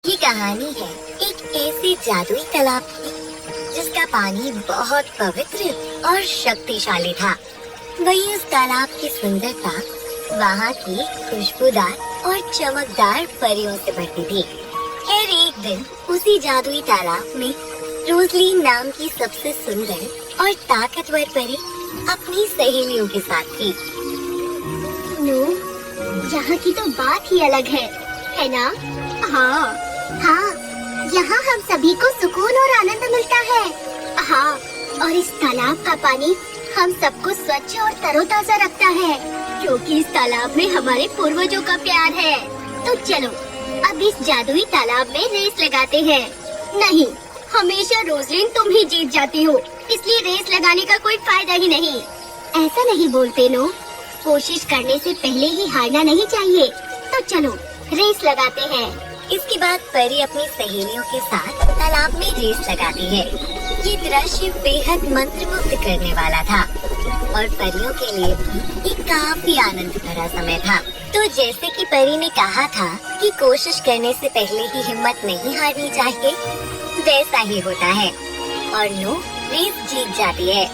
ये कहानी है एक ऐसे जादुई तालाब की जिसका पानी बहुत पवित्र और शक्तिशाली था। वही उस तालाब की सुंदरता वहाँ की खुशबूदार और चमकदार परियों से भरती थी। खैर एक दिन उसी जादुई तालाब में रोजलीन नाम की सबसे सुंदर और ताकतवर परी अपनी सहेलियों के साथ थी। यहाँ की तो बात ही अलग है ना? हाँ, यहाँ हम सभी को सुकून और आनंद मिलता है। हाँ, और इस तालाब का पानी हम सबको स्वच्छ और तरोताजा रखता है, क्योंकि इस तालाब में हमारे पूर्वजों का प्यार है। तो चलो, अब इस जादुई तालाब में रेस लगाते हैं। नहीं, हमेशा रोजलिन तुम ही जीत जाती हो, इसलिए रेस लगाने का कोई फायदा ही नहीं। ऐसा नहीं बोलते नो, कोशिश करने से पहले ही हारना नहीं चाहिए। तो चलो, रेस लगाते हैं। इसके बाद परी अपनी सहेलियों के साथ तालाब में रेस लगाती है। ये दृश्य बेहद मंत्रमुग्ध करने वाला था और परियों के लिए भी एक काफी आनंद भरा समय था। तो जैसे कि परी ने कहा था कि कोशिश करने से पहले ही हिम्मत नहीं हारनी चाहिए, वैसा ही होता है और नो रेस जीत जाती है।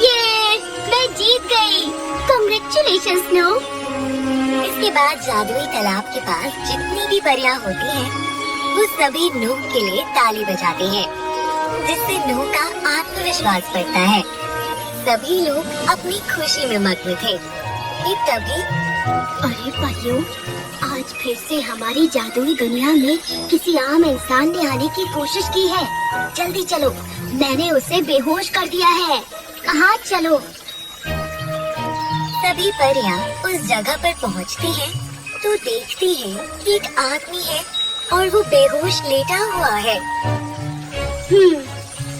ये मैं जीत गई। Congratulations no. इसके बाद जादुई तालाब के पास जितनी भी परियां होती हैं, वो सभी नूह के लिए ताली बजाती हैं, जिससे नूह का आत्मविश्वास बढ़ता है। सभी लोग अपनी खुशी में मग्न थे कि तभी अरे परियों, आज फिर से हमारी जादुई दुनिया में किसी आम इंसान ने आने की कोशिश की है। जल्दी चलो, मैंने उसे बेहोश कर दिया है। हाँ चलो। सभी परियां उस जगह पर पहुंचती हैं, तो देखती हैं कि एक आदमी है और वो बेहोश लेटा हुआ है।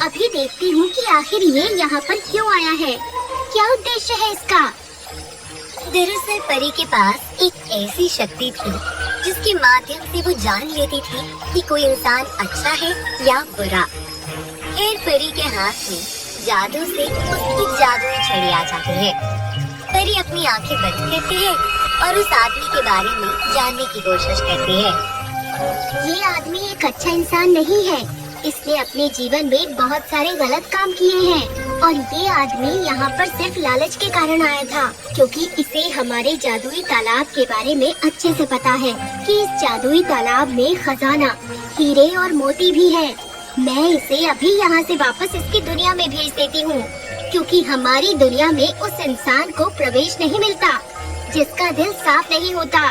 अभी देखती हूँ कि आखिर ये यहाँ पर क्यों आया है, क्या उद्देश्य है इसका। दरअसल परी के पास एक ऐसी शक्ति थी जिसके माध्यम से वो जान लेती थी कि कोई इंसान अच्छा है या बुरा। खैर परी के हाथ में जादू से उसकी जादुई छड़ी आ जाती है। परी अपनी आंखें बंद करती है और उस आदमी के बारे में जानने की कोशिश करती है। ये आदमी एक अच्छा इंसान नहीं है, इसने अपने जीवन में बहुत सारे गलत काम किए हैं और ये आदमी यहाँ पर सिर्फ लालच के कारण आया था, क्योंकि इसे हमारे जादुई तालाब के बारे में अच्छे से पता है कि इस जादुई तालाब में खजाना, हीरे और मोती भी है। मैं इसे अभी यहाँ से वापस इसकी दुनिया में भेज देती हूँ, क्योंकि हमारी दुनिया में उस इंसान को प्रवेश नहीं मिलता जिसका दिल साफ नहीं होता।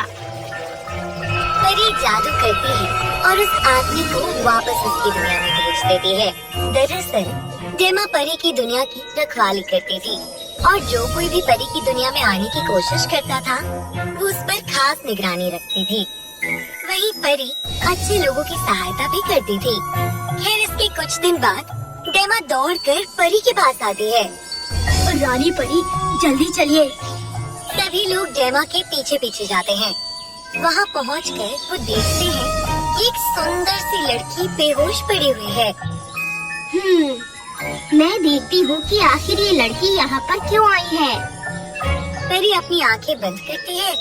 परी जादू करती है और उस आदमी को वापस उसकी दुनिया में भेज देती है। दरअसल डेमा परी की दुनिया की रखवाली करती थी और जो कोई भी परी की दुनिया में आने की कोशिश करता था, वो उस पर खास निगरानी रखती थी। वही परी अच्छे लोगों की सहायता भी करती थी। खैर इसके कुछ दिन बाद डेमा दौड़कर परी के पास आती है। रानी परी, जल्दी चलिए। सभी लोग डेमा के पीछे पीछे जाते हैं। वहाँ पहुँचकर वो देखते हैं कि एक सुंदर सी लड़की बेहोश पड़ी हुई है। मैं देखती हूँ कि आखिर ये लड़की यहाँ पर क्यों आई है। परी अपनी आंखें बंद करती है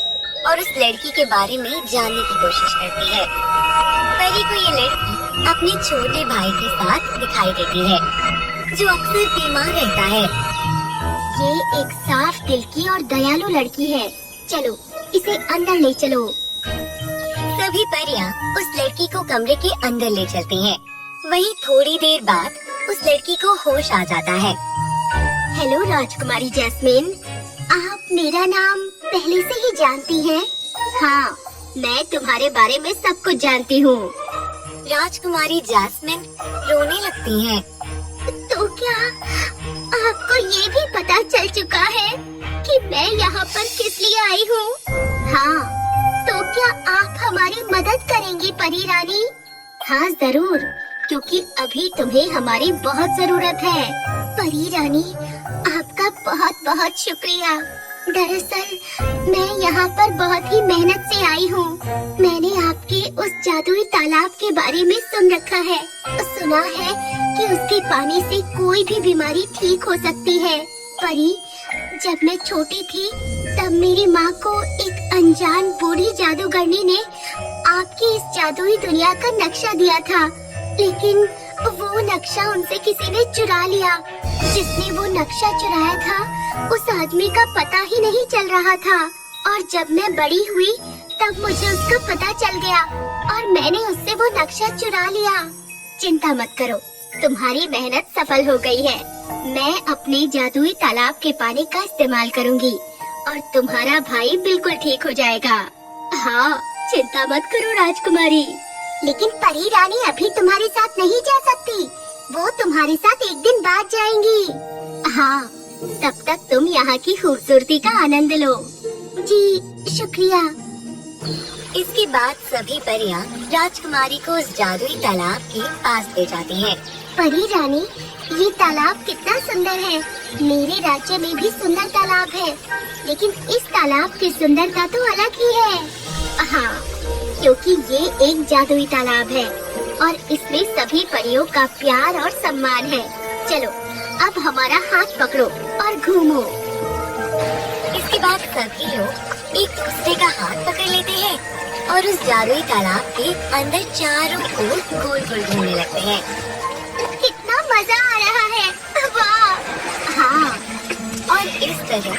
और उस लड़की के बारे में जानने की कोशिश करती है। परी को ये लड़की अपने छोटे भाई के साथ दिखाई देती है, जो अक्सर बीमार रहता है। ये एक साफ दिल की और दयालु लड़की है। चलो, इसे अंदर ले चलो। सभी परियां उस लड़की को कमरे के अंदर ले चलती हैं। वहीं थोड़ी देर बाद उस लड़की को होश आ जाता है। हेलो राजकुमारी जैस्मिन, आप मेरा नाम पहले से ही जानती हैं? हाँ, मैं तुम्हारे बारे में सब कुछ जानती हूँ। राजकुमारी जैस्मिन रोने लगती हैं। तो क्या आपको ये भी पता चल चुका है कि मैं यहाँ पर किस लिए आई हूँ? हाँ, तो क्या आप हमारी मदद करेंगी परी रानी? हाँ जरूर, क्योंकि अभी तुम्हें हमारी बहुत जरूरत है। परी रानी, आपका बहुत बहुत शुक्रिया। दरअसल मैं यहाँ पर बहुत ही मेहनत से आई हूँ। मैंने आपके उस जादुई तालाब के बारे में सुन रखा है। सुना है कि उसके पानी से कोई भी बीमारी ठीक हो सकती है। परी, जब मैं छोटी थी तब मेरी माँ को एक अनजान बूढ़ी जादूगरनी ने आपकी इस जादुई दुनिया का नक्शा दिया था, लेकिन वो नक्शा उनसे किसी ने चुरा लिया। जिसने वो नक्शा चुराया था उस आदमी का पता ही नहीं चल रहा था, और जब मैं बड़ी हुई तब मुझे उसका पता चल गया और मैंने उससे वो नक्शा चुरा लिया। चिंता मत करो, तुम्हारी मेहनत सफल हो गई है। मैं अपने जादुई तालाब के पानी का इस्तेमाल करूंगी और तुम्हारा भाई बिल्कुल ठीक हो जाएगा। हाँ, चिंता मत करो राजकुमारी। लेकिन परी रानी अभी तुम्हारे साथ नहीं जा सकती, वो तुम्हारे साथ एक दिन बाद जाएंगी। हाँ, तब तक तुम यहाँ की खूबसूरती का आनंद लो। जी शुक्रिया। इसके बाद सभी परियां राजकुमारी को उस जादुई तालाब के पास ले जाती हैं। परी रानी, ये तालाब कितना सुंदर है। मेरे राज्य में भी सुंदर तालाब है, लेकिन इस तालाब की सुंदरता तो अलग ही है। हाँ, क्योंकि ये एक जादुई तालाब है और इसमें सभी परियों का प्यार और सम्मान है। चलो, अब हमारा हाथ पकड़ो और घूमो। इसके बाद सभी लोग एक दूसरे का हाथ पकड़ लेते हैं और उस जादुई तालाब के अंदर चारों ओर गोल गोल घूमने लगते हैं। कितना मजा आ रहा है, वाह। हाँ, और इस तरह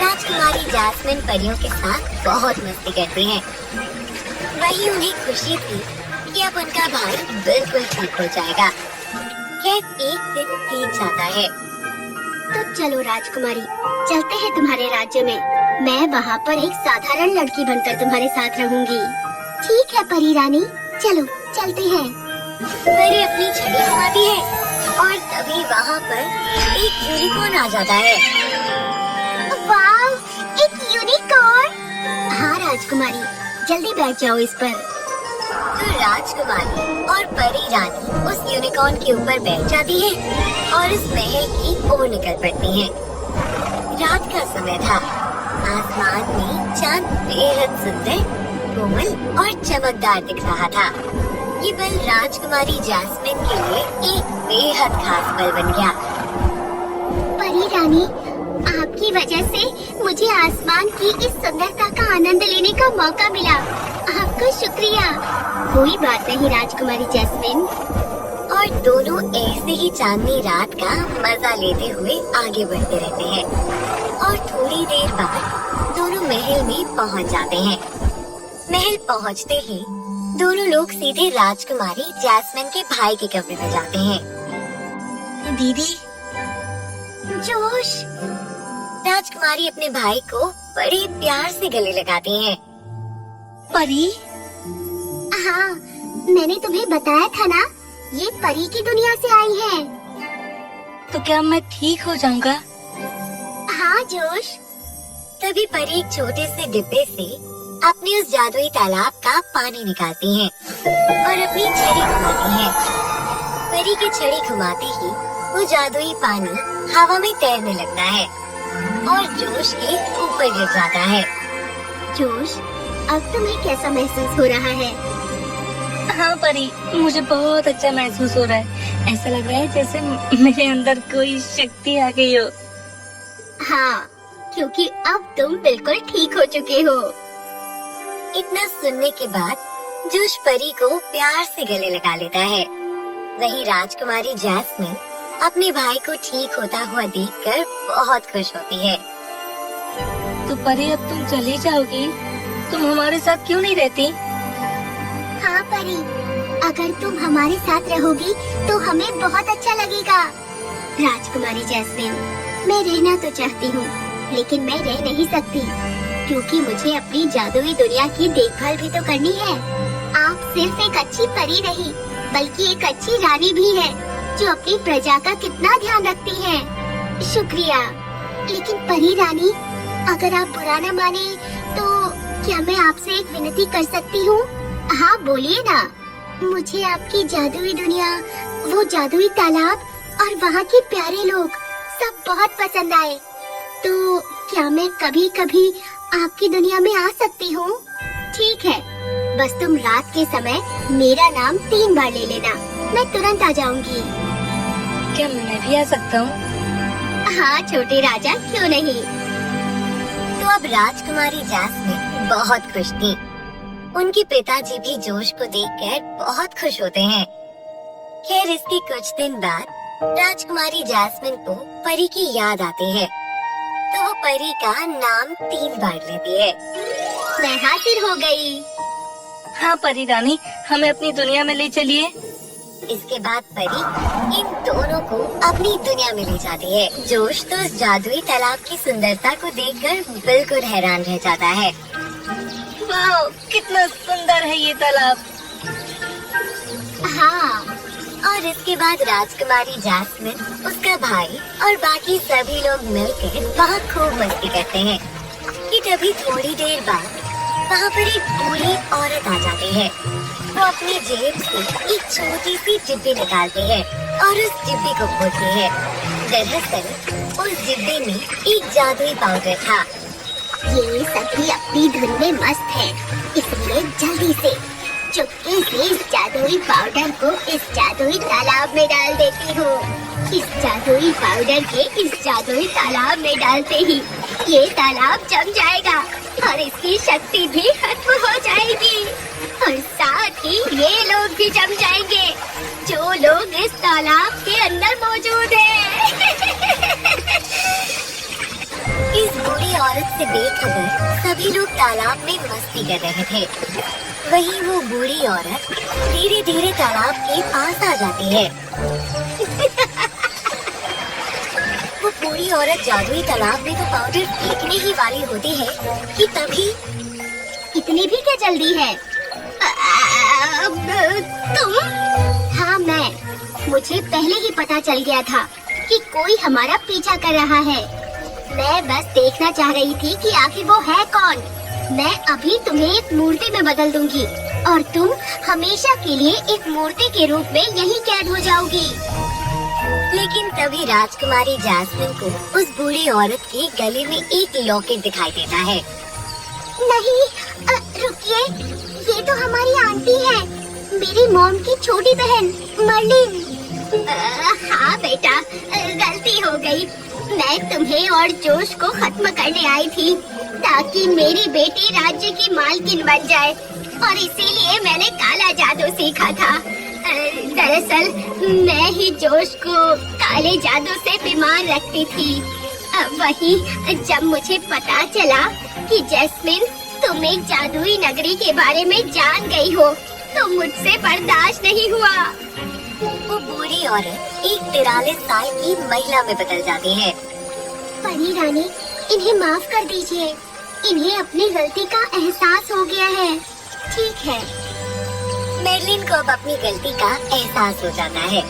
राजकुमारी जैस्मिन परियों के साथ बहुत मस्ती करती हैं। वही उन्हें खुशी थी कि अब उनका भाई बिल्कुल ठीक हो जाएगा। खैर एक दिन बीत जाता है। तो चलो राजकुमारी, चलते हैं तुम्हारे राज्य में। मैं वहाँ पर एक साधारण लड़की बनकर तुम्हारे साथ रहूंगी। ठीक है परी रानी, चलो चलते हैं। परी अपनी छड़ी घुमाती है और तभी वहाँ पर एक यूनिकॉर्न आ जाता है। वाह, एक यूनिकॉर्न! हाँ राजकुमारी, जल्दी बैठ जाओ इस पर। तो राजकुमारी और परी रानी उस यूनिकॉर्न के ऊपर बैठ जाती है और इस महल की ओर निकल पड़ती हैं। रात का समय था। आसमान में चांद बेहद सुंदर, कोमल और चमकदार दिख रहा था। ये पल राजकुमारी जैस्मिन के लिए एक बेहद खास पल बन गया। परी रानी, आपकी वजह से मुझे आसमान की इस सुंदरता का आनंद लेने का मौका मिला। आपका शुक्रिया। कोई बात नहीं राजकुमारी जैस्मिन। और दोनों ऐसे ही चांदनी रात का मजा लेते हुए आगे बढ़ते रहते हैं और थोड़ी देर बाद दोनों महल में पहुंच जाते हैं। महल पहुंचते ही दोनों लोग सीधे राजकुमारी जैस्मिन के भाई के कमरे में जाते हैं। दीदी, जोश। राजकुमारी अपने भाई को बड़े प्यार से गले लगाती हैं। परी, हाँ, मैंने तुम्हें बताया था ना, ये परी की दुनिया से आई है। तो क्या मैं ठीक हो जाऊंगा? हाँ जोश। तभी परी एक छोटे से डिब्बे से अपने उस जादुई तालाब का पानी निकालती हैं और अपनी छड़ी घुमाती हैं। परी की छड़ी घुमाते ही वो जादुई पानी हवा में तैरने लगता है और जोश के ऊपर गिर जाता है। जोश, अब तुम्हें कैसा महसूस हो रहा है? हाँ परी, मुझे बहुत अच्छा महसूस हो रहा है। ऐसा लग रहा है जैसे मेरे अंदर कोई शक्ति आ गई हो। हाँ, क्योंकि अब तुम बिल्कुल ठीक हो चुके हो। इतना सुनने के बाद जोश परी को प्यार से गले लगा लेता है। वहीं राजकुमारी जैस्मिन अपने भाई को ठीक होता हुआ देखकर बहुत खुश होती है। तो परी, अब तुम चली जाओगी? तुम हमारे साथ क्यों नहीं रहती? हाँ परी, अगर तुम हमारे साथ रहोगी तो हमें बहुत अच्छा लगेगा। राजकुमारी जैस्मिन, मैं रहना तो चाहती हूँ, लेकिन मैं रह नहीं सकती, क्योंकि मुझे अपनी जादुई दुनिया की देखभाल भी तो करनी है। आप सिर्फ एक अच्छी परी नहीं, बल्कि एक अच्छी रानी भी है, जो अपनी प्रजा का कितना ध्यान रखती है। शुक्रिया। लेकिन परी रानी, अगर आप बुरा न माने तो क्या मैं आपसे एक विनती कर सकती हूँ? हाँ बोलिए ना। मुझे आपकी जादुई दुनिया, वो जादुई तालाब और वहाँ के प्यारे लोग सब बहुत पसंद आए। तो क्या मैं कभी कभी आपकी दुनिया में आ सकती हूँ? ठीक है, बस तुम रात के समय मेरा नाम 3 बार ले लेना, मैं तुरंत आ जाऊंगी। क्या मैं भी आ सकता हूँ? हाँ छोटे राजा, क्यों नहीं। तो अब राजकुमारी जैस्मिन बहुत खुश थी। उनके पिताजी भी जोश को देखकर बहुत खुश होते हैं। खैर इसके कुछ दिन बाद राजकुमारी जैस्मिन को परी की याद आती है, तो वो परी का नाम 3 बार लेती है। मैं हाजिर हो गई। हाँ परी रानी, हमें अपनी दुनिया में ले चलिए। इसके बाद परी इन दोनों को अपनी दुनिया में ले जाती है। जोश तो उस जादुई तालाब की सुंदरता को देखकर बिल्कुल हैरान रह जाता है। वाह, कितना सुंदर है ये तालाब। हाँ, और इसके बाद राजकुमारी जैस्मिन, उसका भाई और बाकी सभी लोग मिलकर वहाँ खूब मस्ती करते हैं कि तभी थोड़ी देर बाद वहाँ पर एक बूढ़ी औरत आ जाती है। वो अपनी जेब से एक छोटी सी डिब्बी निकालती है और उस डिब्बी को खोलती है। दरअसल उस डिब्बे में एक जादुई पाउडर था। ये सभी अपनी धुन में मस्त है, इसलिए जल्दी से चुपके से इस जादुई पाउडर को इस जादुई तालाब में डाल देती हूँ। इस जादुई पाउडर के इस जादुई तालाब में डालते ही ये तालाब जम जाएगा और इसकी शक्ति भी खत्म हो जाएगी और साथ ही ये लोग भी जम जाएंगे जो लोग इस तालाब के अंदर मौजूद हैं। इस बूढ़ी औरत से बेखबर सभी लोग तालाब में मस्ती कर रहे थे। वहीं वो बूढ़ी औरत धीरे धीरे तालाब के पास आ जाती है। वो बूढ़ी औरत जादुई तालाब में तो पाउडर फेंकने ही वाली होती है कि तभी इतनी भी क्या जल्दी है? तुम? हाँ मैं। मुझे पहले ही पता चल गया था कि कोई हमारा पीछा कर रहा है। मैं बस देखना चाह रही थी कि आखिर वो है कौन। मैं अभी तुम्हें एक मूर्ति में बदल दूंगी और तुम हमेशा के लिए एक मूर्ति के रूप में यहीं कैद हो जाओगी। लेकिन तभी राजकुमारी जैस्मिन को उस बूढ़ी औरत के गले में एक लॉकेट दिखाई देता है। नहीं, रुकिए, ये तो हमारी आंटी है, मेरी मॉम की छोटी बहन मर्लिन। हाँ बेटा, गलती हो गई। मैं तुम्हें और जोश को खत्म करने आई थी ताकि मेरी बेटी राज्य की मालकिन बन जाए और इसीलिए मैंने काला जादू सीखा था। दरअसल मैं ही जोश को काले जादू से बीमार रखती थी। वही जब मुझे पता चला कि जैस्मिन तुम एक जादुई नगरी के बारे में जान गई हो तो मुझसे बर्दाश्त नहीं हुआ। वो बूढ़ी औरत एक 43 साल की महिला में बदल जाती है। परी रानी, इन्हें माफ कर दीजिए, इन्हें अपनी गलती का एहसास हो गया है। ठीक है। मेरलिन को अब अपनी गलती का एहसास हो जाता है,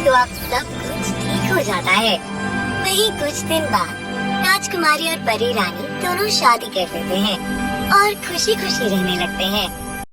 तो अब सब कुछ ठीक हो जाता है। वही कुछ दिन बाद राजकुमारी और परी रानी दोनों शादी कर लेते हैं और खुशी खुशी रहने लगते हैं।